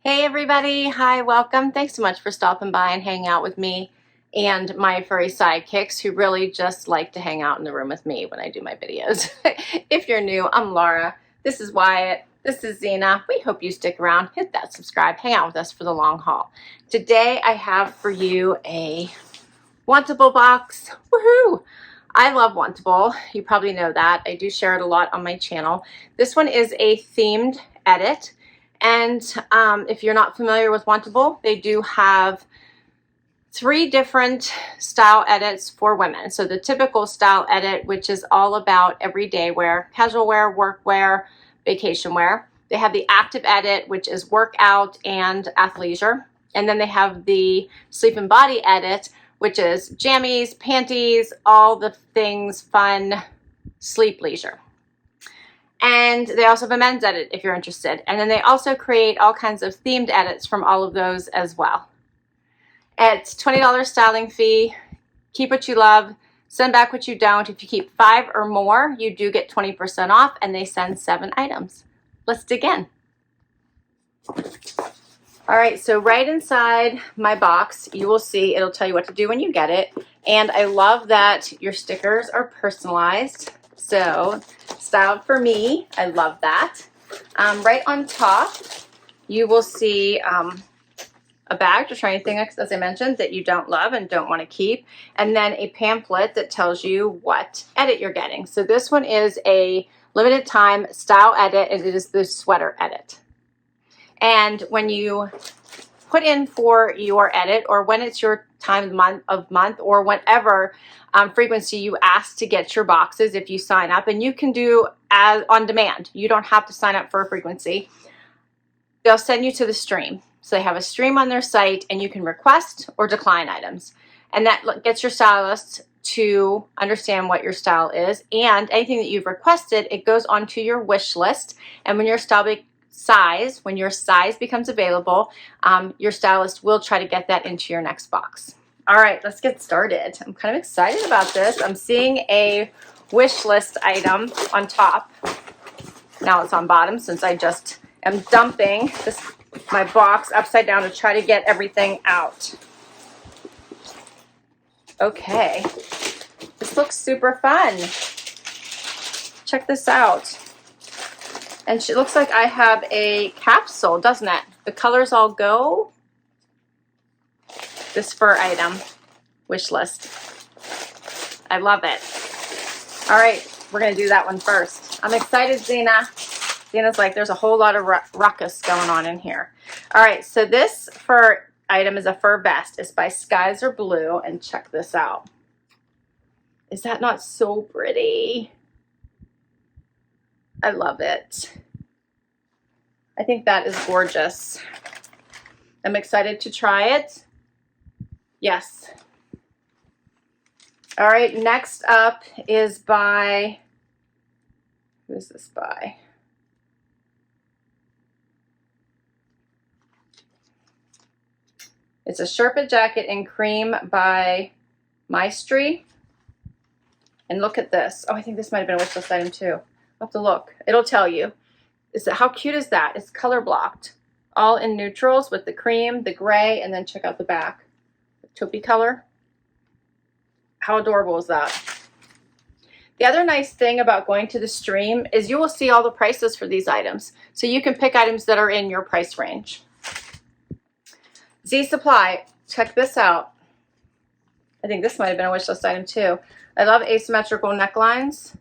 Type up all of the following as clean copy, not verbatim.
Hey everybody, hi, welcome. Thanks so much for stopping by and hanging out with me and my furry sidekicks who really just like to hang out in the room with me when I do my videos. If you're new, I'm Laura. This is Wyatt. This is Zena. We hope you stick around, hit that subscribe, hang out with us for the long haul. Today I have for you a Wantable box. Woohoo! I love Wantable. You probably know that. I do share it a lot on my channel. This one is a themed edit. And if you're not familiar with Wantable, they do have 3 different style edits for women. So the typical style edit, which is all about everyday wear, casual wear, work wear, vacation wear. They have the active edit, which is workout and athleisure. And then they have the sleep and body edit, which is jammies, panties, all the things fun, sleep leisure. And they also have a men's edit if you're interested. And then they also create all kinds of themed edits from all of those as well. It's $20 styling fee. Keep what you love, send back what you don't. If you keep 5 or more, you do get 20% off, and they send 7 items. Let's dig in. All right, so right inside my box, you will see it'll tell you what to do when you get it. And I love that your stickers are personalized. So styled for me, I love that. Right on top, you will see a bag to try anything, as I mentioned, that you don't love and don't want to keep. And then a pamphlet that tells you what edit you're getting. So this one is a limited time style edit, and it is the sweater edit. And when you put in for your edit, or when it's your time of month, or whatever frequency you ask to get your boxes, if you sign up, and you can do as on demand. You don't have to sign up for a frequency. They'll send you to the stream. So they have a stream on their site, and you can request or decline items. And that gets your stylist to understand what your style is. And anything that you've requested, it goes onto your wish list. And when your when your size becomes available, your stylist will try to get that into your next box. All right, let's get started. I'm kind of excited about this. I'm seeing a wish list item on top. Now it's on bottom since I just am dumping my box upside down to try to get everything out. Okay, this looks super fun. Check this out. And it looks like I have a capsule, doesn't it? The colors all go. This fur item, wish list. I love it. All right, we're gonna do that one first. I'm excited, Zena. Zena's like, there's a whole lot of ruckus going on in here. All right, so this fur item is a fur vest. It's by Skies Are Blue, and check this out. Is that not so pretty? I love it. I think that is gorgeous. I'm excited to try it. Yes. All right, next up is by, who is this by? It's a Sherpa jacket in cream by Mystree. And look at this. Oh, I think this might have been a wish list item too. I'll have to look. It'll tell you. How cute is that? It's color blocked. All in neutrals with the cream, the gray, and then check out the back. The taupey color. How adorable is that? The other nice thing about going to the stream is you will see all the prices for these items. So you can pick items that are in your price range. Z Supply, check this out. I think this might have been a wish list item too. I love asymmetrical necklines.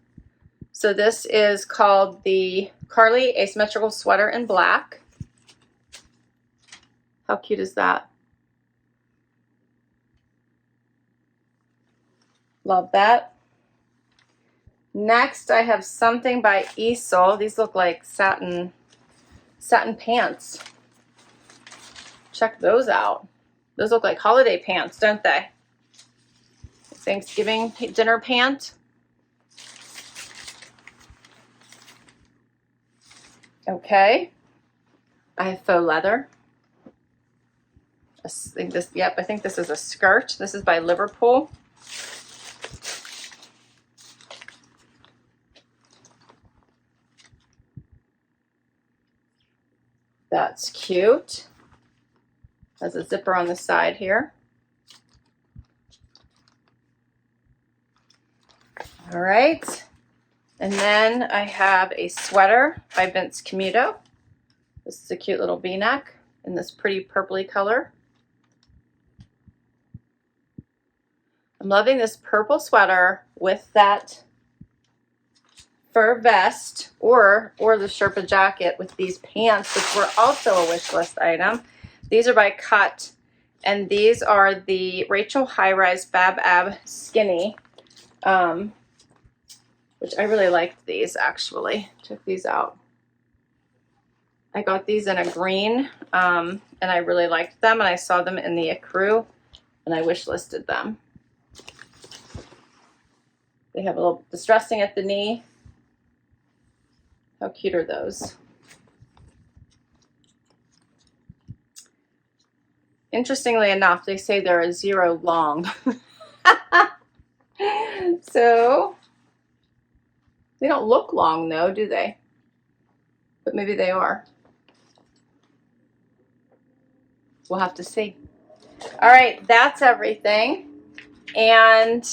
So this is called the Karlie Asymmetrical Sweater in black. How cute is that? Love that. Next, I have something by Easel. These look like satin pants. Check those out. Those look like holiday pants, don't they? Thanksgiving dinner pant. Okay. I have faux leather. I think this is a skirt. This is by Liverpool. That's cute. Has a zipper on the side here. All right. And then I have a sweater by Camuto. This is a cute little V-neck in this pretty purpley color. I'm loving this purple sweater with that fur vest or the Sherpa jacket with these pants, which were also a wish list item. These are by Cut, and these are the Rachel High Rise Fab Ab Skinny, which I really liked these actually. Check these out. I got these in a green, and I really liked them, and I saw them in the Ecru, and I wish listed them. They have a little distressing at the knee. How cute are those? Interestingly enough, they say they're a 0 long. So they don't look long though, do they? But maybe they are. We'll have to see. All right, that's everything. And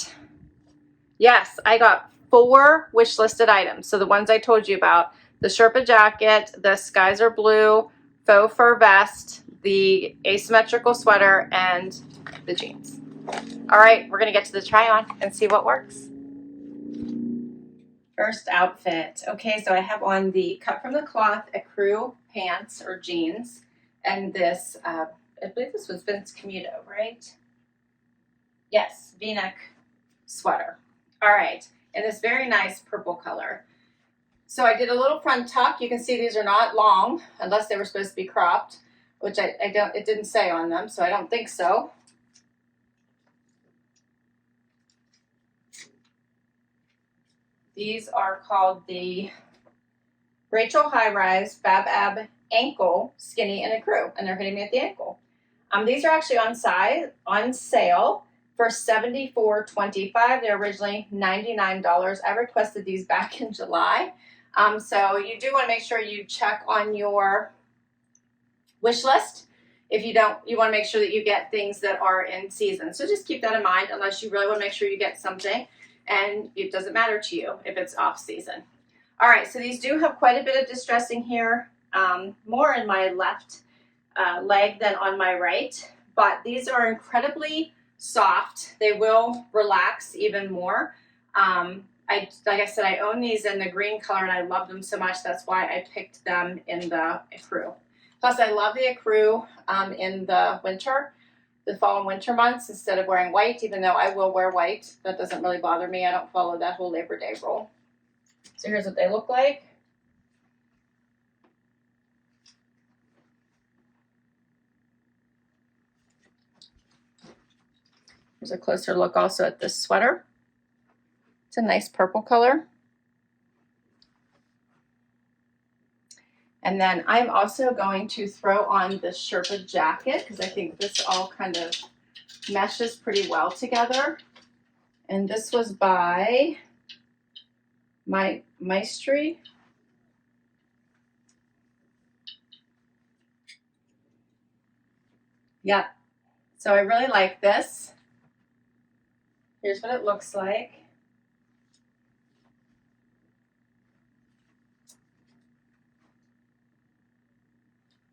yes, I got 4 wish listed items. So the ones I told you about, the Sherpa jacket, the Skies Are Blue faux fur vest, the asymmetrical sweater, and the jeans. All right, we're gonna get to the try on and see what works. First outfit. Okay, so I have on the cut from the cloth Ecru pants or jeans, and this, I believe this was Camuto, right? Yes, V-neck sweater. All right, in this very nice purple color. So I did a little front tuck. You can see these are not long, unless they were supposed to be cropped, which it didn't say on them, so I don't think so. These are called the Rachel High Rise Fab Ab Ankle Skinny and Ecru, and they're hitting me at the ankle. These are actually on sale for $74.25. They're originally $99. I requested these back in July. So you do want to make sure you check on your wish list. If you don't, you want to make sure that you get things that are in season. So just keep that in mind, unless you really want to make sure you get something and it doesn't matter to you if it's off season. All right, so these do have quite a bit of distressing here, more in my left leg than on my right, but these are incredibly soft. They will relax even more. Like I said, I own these in the green color and I love them so much. That's why I picked them in the Ecru. Plus I love the Ecru in the winter, the fall and winter months, instead of wearing white, even though I will wear white. That doesn't really bother me. I don't follow that whole Labor Day rule. So here's what they look like. Here's a closer look also at this sweater. It's a nice purple color. And then I'm also going to throw on the Sherpa jacket because I think this all kind of meshes pretty well together. And this was by Mystree. Yeah, so I really like this. Here's what it looks like.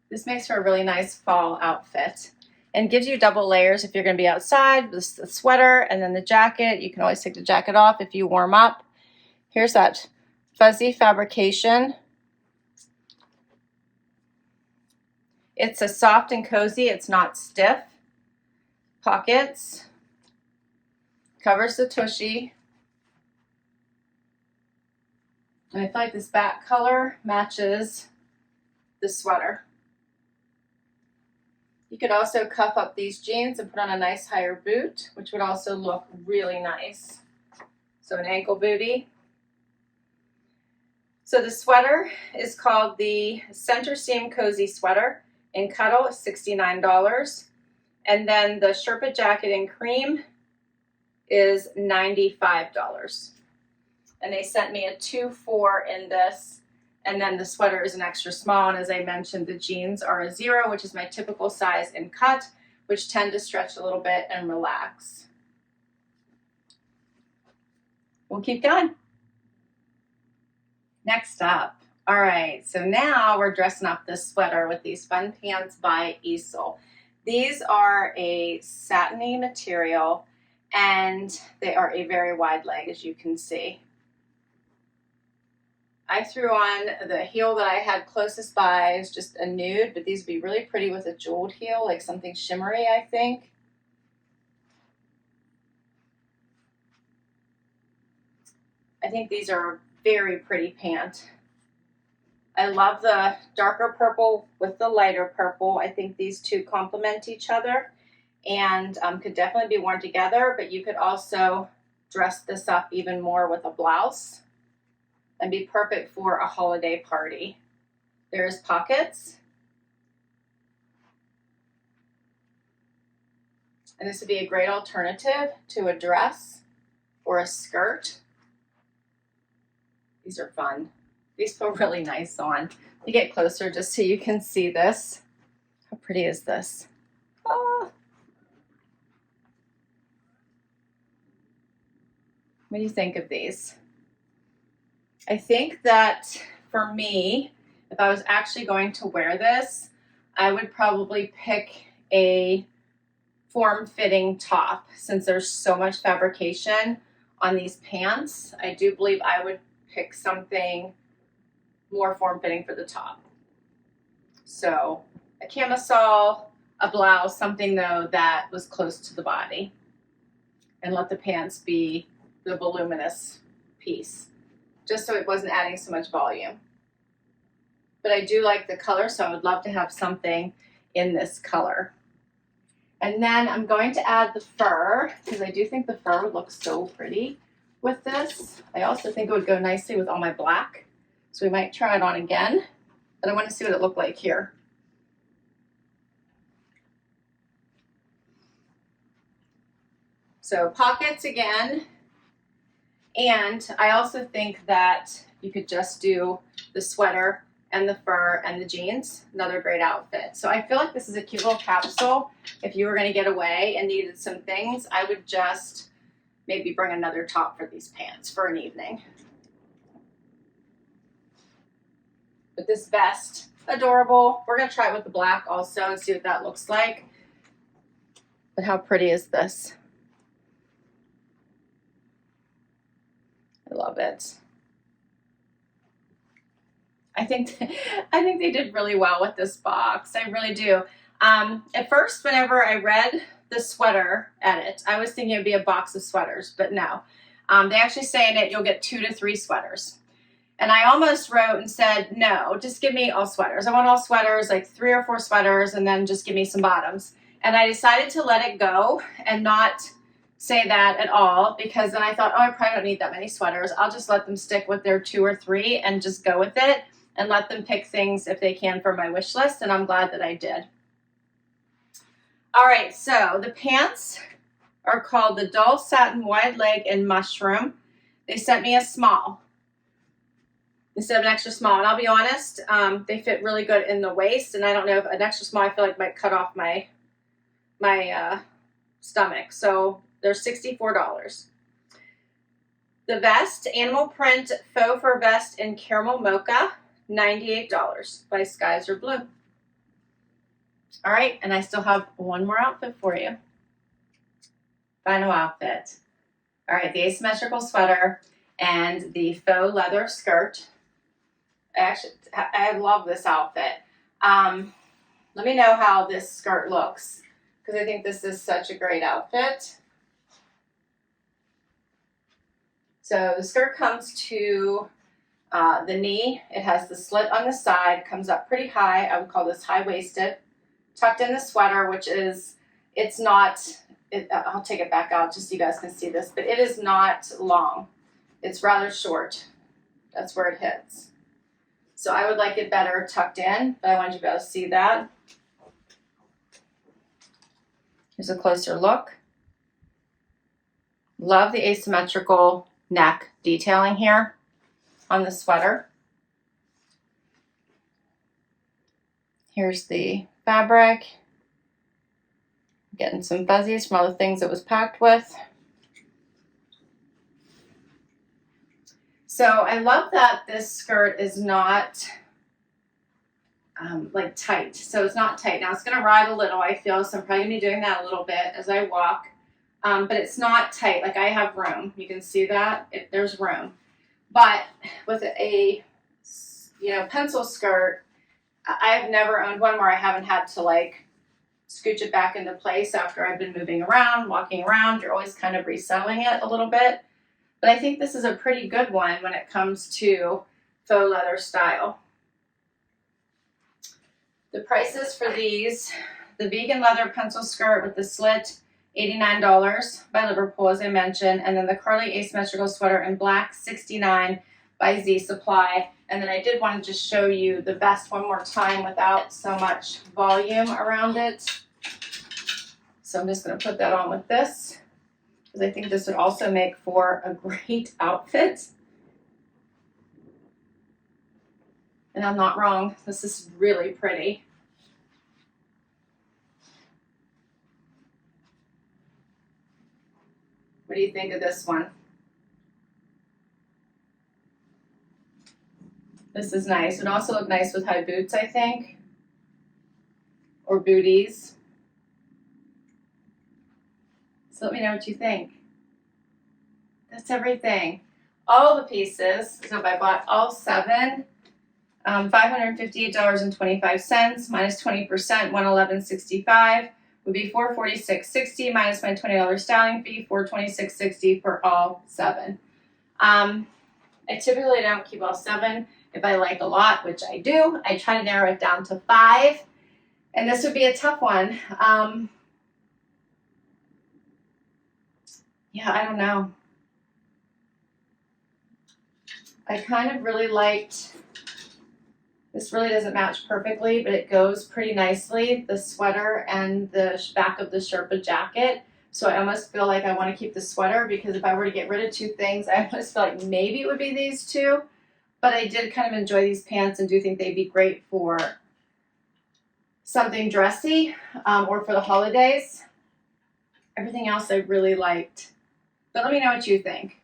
This makes for a really nice fall outfit and gives you double layers if you're going to be outside. This the sweater and then the jacket. You can always take the jacket off if you warm up. Here's that fuzzy fabrication. It's a soft and cozy. It's not stiff. Pockets. Covers the tushy. And I feel like this back color matches the sweater. You could also cuff up these jeans and put on a nice higher boot, which would also look really nice. So an ankle bootie. So the sweater is called the Center Seam Cozy Sweater in Cuddle, $69. And then the Sherpa jacket in cream is $95. And they sent me a 2-4 in this. And then the sweater is an extra small. And as I mentioned, the jeans are a 0, which is my typical size and cut, which tend to stretch a little bit and relax. We'll keep going. Next up. All right, so now we're dressing up this sweater with these fun pants by Easel. These are a satiny material and they are a very wide leg, as you can see. I threw on the heel that I had closest by. It's just a nude, but these would be really pretty with a jeweled heel, like something shimmery, I think. I think these are a very pretty pant. I love the darker purple with the lighter purple. I think these two complement each other and could definitely be worn together, but you could also dress this up even more with a blouse and be perfect for a holiday party. There's pockets. And this would be a great alternative to a dress or a skirt. These are fun. These feel really nice on. You get closer just so you can see this. How pretty is this? Oh. What do you think of these? I think that for me, if I was actually going to wear this, I would probably pick a form-fitting top since there's so much fabrication on these pants. I do believe I would pick something more form-fitting for the top. So a camisole, a blouse, something though that was close to the body, and let the pants be the voluminous piece, just so it wasn't adding so much volume. But I do like the color, so I would love to have something in this color. And then I'm going to add the fur, because I do think the fur would look so pretty with this. I also think it would go nicely with all my black. So we might try it on again, but I want to see what it looked like here. So pockets again. And I also think that you could just do the sweater and the fur and the jeans. Another great outfit. So I feel like this is a cute little capsule. If you were going to get away and needed some things, I would just maybe bring another top for these pants for an evening. But this vest, adorable. We're going to try it with the black also and see what that looks like. But how pretty is this? I love it. I think they did really well with this box. I really do. At first, whenever I read the sweater edit, I was thinking it would be a box of sweaters, but no. They actually say in it you'll get 2 to 3 sweaters. And I almost wrote and said, no, just give me all sweaters. I want all sweaters, like 3 or 4 sweaters, and then just give me some bottoms. And I decided to let it go and not say that at all, because then I thought, oh, I probably don't need that many sweaters. I'll just let them stick with their 2 or 3 and just go with it and let them pick things if they can for my wish list. And I'm glad that I did. All right, so the pants are called the Dull Satin Wide Leg in Mushroom. They sent me a small instead of an extra small. And I'll be honest, they fit really good in the waist. And I don't know if an extra small I feel like might cut off my stomach. So they're $64. The vest, animal print faux fur vest in caramel mocha, $98 by Skies Are Blue. All right, and I still have one more outfit for you. Final outfit. All right, the asymmetrical sweater and the faux leather skirt. I love this outfit. Let me know how this skirt looks, because I think this is such a great outfit. So the skirt comes to the knee. It has the slit on the side, comes up pretty high. I would call this high-waisted. Tucked in the sweater, which is, it's not, I'll take it back out just so you guys can see this, but it is not long. It's rather short. That's where it hits. So I would like it better tucked in, but I wanted you to be able to see that. Here's a closer look. Love the asymmetrical neck detailing here on the sweater. Here's the fabric. Getting some fuzzies from all the things it was packed with. So I love that this skirt is not like tight. So it's not tight. Now it's going to ride a little, I feel, so I'm probably going to be doing that a little bit as I walk. But it's not tight. Like I have room. You can see that there's room. But with a, you know, pencil skirt, I've never owned one where I haven't had to like scooch it back into place after I've been moving around, walking around. You're always kind of resettling it a little bit. But I think this is a pretty good one when it comes to faux leather style. The prices for these, the vegan leather pencil skirt with the slit, $89 by Liverpool, as I mentioned. And then the Karlie asymmetrical sweater in black, $69 by Z Supply. And then I did want to just show you the vest one more time without so much volume around it. So I'm just going to put that on with this, because I think this would also make for a great outfit. And I'm not wrong. This is really pretty. What do you think of this one? This is nice. It would also look nice with high boots, I think, or booties. So let me know what you think. That's everything. All the pieces, so if I bought all 7, $558.25 minus 20%, $111.65 would be $446.60 minus my $20 styling fee, $426.60 for all 7. I typically don't keep all 7. If I like a lot, which I do, I try to narrow it down to 5. And this would be a tough one. Yeah, I don't know. I kind of really liked, this really doesn't match perfectly, but it goes pretty nicely, the sweater and the back of the Sherpa jacket. So I almost feel like I want to keep the sweater, because if I were to get rid of 2 things, I almost feel like maybe it would be these 2. But I did kind of enjoy these pants and do think they'd be great for something dressy or for the holidays. Everything else I really liked. But let me know what you think.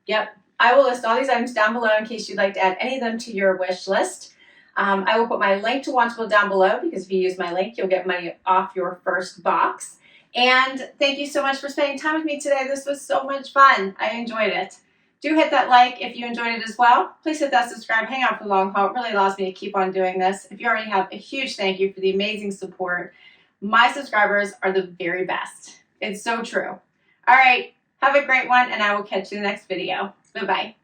Yep, I will list all these items down below in case you'd like to add any of them to your wish list. I will put my link to Wantable down below, because if you use my link, you'll get money off your first box. And thank you so much for spending time with me today. This was so much fun. I enjoyed it. Do hit that like if you enjoyed it as well. Please hit that subscribe. Hang out for the long haul. It really allows me to keep on doing this. If you already have, a huge thank you for the amazing support. My subscribers are the very best. It's so true. All right. Have a great one, and I will catch you in the next video. Bye-bye.